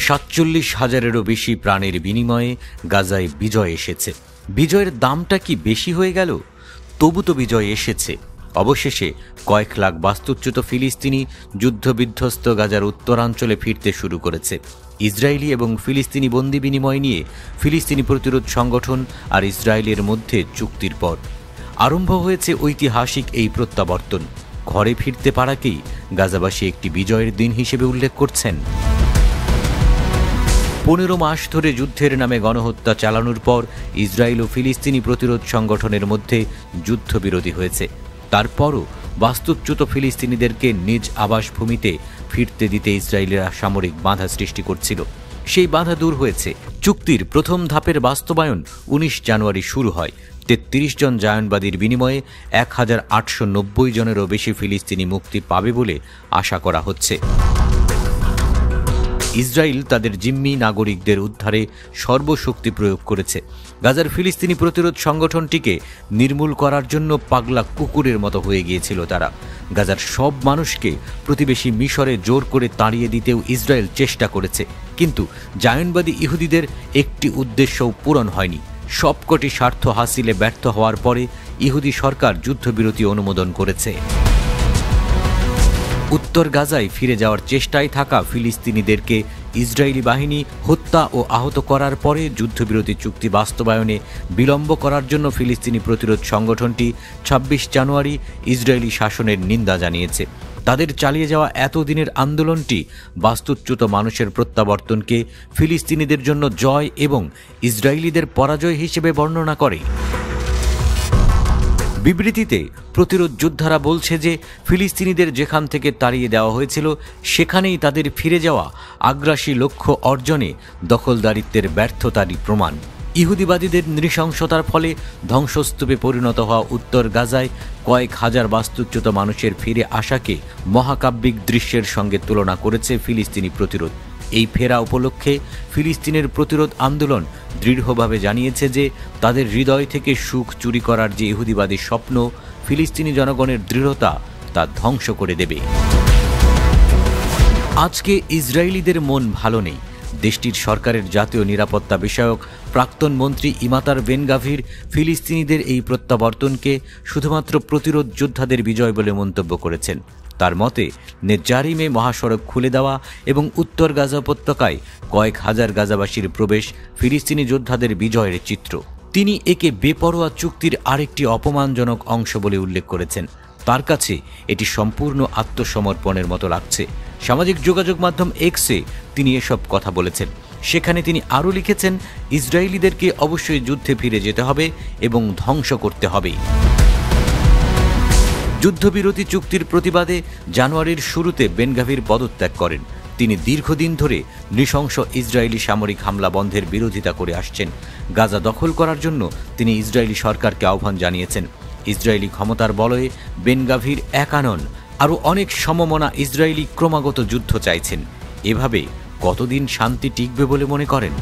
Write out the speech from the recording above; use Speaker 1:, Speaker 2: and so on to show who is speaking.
Speaker 1: ৪৭,০০০-এরও বেশি প্রাণের বিনিময়ে গাজায় বিজয় এসেছে। বিজয়ের দামটা কি বেশি হয়ে গেল? তবু তো বিজয় এসেছে। অবশেষে কয়েক লাখ বাস্তুচ্যুত ফিলিস্তিনি যুদ্ধবিধ্বস্ত গাজার উত্তরাঞ্চলে ফিরতে শুরু করেছে। ইসরায়েলি এবং ফিলিস্তিনি বন্দি বিনিময় নিয়ে ফিলিস্তিনি প্রতিরোধ সংগঠন আর ইসরায়েলের মধ্যে চুক্তির পর আরম্ভ হয়েছে ঐতিহাসিক এই প্রত্যাবর্তন। ঘরে ফিরতে পারাকেই গাজাবাসী একটি বিজয়ের দিন হিসেবে উল্লেখ করছেন। ১৫ মাস ধরে যুদ্ধের নামে গণহত্যা চালানোর পর ইসরায়েল ও ফিলিস্তিনি প্রতিরোধ সংগঠনের মধ্যে যুদ্ধবিরতি হয়েছে। তারপরও বাস্তুচ্যুত ফিলিস্তিনিদেরকে নিজ আবাসভূমিতে ফিরতে দিতে ইসরায়েলিরা সামরিক বাধা সৃষ্টি করছিল। সেই বাধা দূর হয়েছে। চুক্তির প্রথম ধাপের বাস্তবায়ন ১৯ জানুয়ারি শুরু হয়। ৩৩ জন জায়নবাদীর বিনিময়ে ১,৮৯০ জনেরও বেশি ফিলিস্তিনি মুক্তি পাবে বলে আশা করা হচ্ছে। ইসরায়েল তাদের জিম্মি নাগরিকদের উদ্ধারে সর্বশক্তি প্রয়োগ করেছে। গাজার ফিলিস্তিনি প্রতিরোধ সংগঠনটিকে নির্মূল করার জন্য পাগলা কুকুরের মতো হয়ে গিয়েছিল তারা। গাজার সব মানুষকে প্রতিবেশী মিশরে জোর করে তাড়িয়ে দিতেও ইসরায়েল চেষ্টা করেছে, কিন্তু জায়নবাদী ইহুদিদের একটি উদ্দেশ্যও পূরণ হয়নি। সবকটি স্বার্থ হাসিলে ব্যর্থ হওয়ার পরে ইহুদি সরকার যুদ্ধবিরতি অনুমোদন করেছে। উত্তর গাজায় ফিরে যাওয়ার চেষ্টায় থাকা ফিলিস্তিনিদেরকে ইসরায়েলি বাহিনী হত্যা ও আহত করার পরে যুদ্ধবিরতি চুক্তি বাস্তবায়নে বিলম্ব করার জন্য ফিলিস্তিনি প্রতিরোধ সংগঠনটি ২৬ জানুয়ারি ইসরায়েলি শাসনের নিন্দা জানিয়েছে। তাদের চালিয়ে যাওয়া এতদিনের আন্দোলনটি বাস্তুচ্যুত মানুষের প্রত্যাবর্তনকে ফিলিস্তিনিদের জন্য জয় এবং ইসরায়েলিদের পরাজয় হিসেবে বর্ণনা করে। বিবৃতিতে প্রতিরোধ যোদ্ধারা বলছে যে ফিলিস্তিনিদের যেখান থেকে তাড়িয়ে দেওয়া হয়েছিল সেখানেই তাদের ফিরে যাওয়া আগ্রাসী লক্ষ্য অর্জনে দখলদারিত্বের ব্যর্থতারই প্রমাণ। ইহুদিবাদীদের নৃশংসতার ফলে ধ্বংসস্তূপে পরিণত হওয়া উত্তর গাজায় কয়েক হাজার বাস্তুচ্যুত মানুষের ফিরে আসাকে মহাকাব্যিক দৃশ্যের সঙ্গে তুলনা করেছে ফিলিস্তিনি প্রতিরোধ। এই ফেরা উপলক্ষে ফিলিস্তিনের প্রতিরোধ আন্দোলন দৃঢ়ভাবে জানিয়েছে যে তাদের হৃদয় থেকে সুখ চুরি করার যে ইহুদিবাদী স্বপ্ন ফিলিস্তিনি জনগণের দৃঢ়তা তা ধ্বংস করে দেবে। আজকে ইসরায়েলিদের মন ভালো নেই। দেশটির সরকারের জাতীয় নিরাপত্তা বিষয়ক প্রাক্তন মন্ত্রী ইমাতার বেন গাভির ফিলিস্তিনিদের এই প্রত্যাবর্তনকে শুধুমাত্র প্রতিরোধ যোদ্ধাদের বিজয় বলে মন্তব্য করেছেন। তার মতে নেজারিমে মহাসড়ক খুলে দেওয়া এবং উত্তর গাজা উপত্যকায় কয়েক হাজার গাজাবাসীর প্রবেশ ফিলিস্তিনি যোদ্ধাদের বিজয়ের চিত্র। তিনি একে বেপরোয়া চুক্তির আরেকটি অপমানজনক অংশ বলে উল্লেখ করেছেন। তার কাছে এটি সম্পূর্ণ আত্মসমর্পণের মতো লাগছে। সামাজিক যোগাযোগ মাধ্যম এক্সে তিনি এসব কথা বলেছেন। সেখানে তিনি আরও লিখেছেন, ইসরায়েলিদেরকে অবশ্যই যুদ্ধে ফিরে যেতে হবে এবং ধ্বংস করতে হবে। যুদ্ধবিরতি চুক্তির প্রতিবাদে জানুয়ারির শুরুতে বেন গাভির পদত্যাগ করেন। তিনি দীর্ঘদিন ধরে নৃশংস ইসরায়েলি সামরিক হামলা বন্ধের বিরোধিতা করে আসছেন। গাজা দখল করার জন্য তিনি ইসরায়েলি সরকারকে আহ্বান জানিয়েছেন। ইসরায়েলি ক্ষমতার বলয়ে বেন গাভির একা নন, আরও অনেক সমমনা ইসরায়েলি ক্রমাগত যুদ্ধ চাইছেন। এভাবে কতদিন শান্তি টিকবে বলে মনে করেন?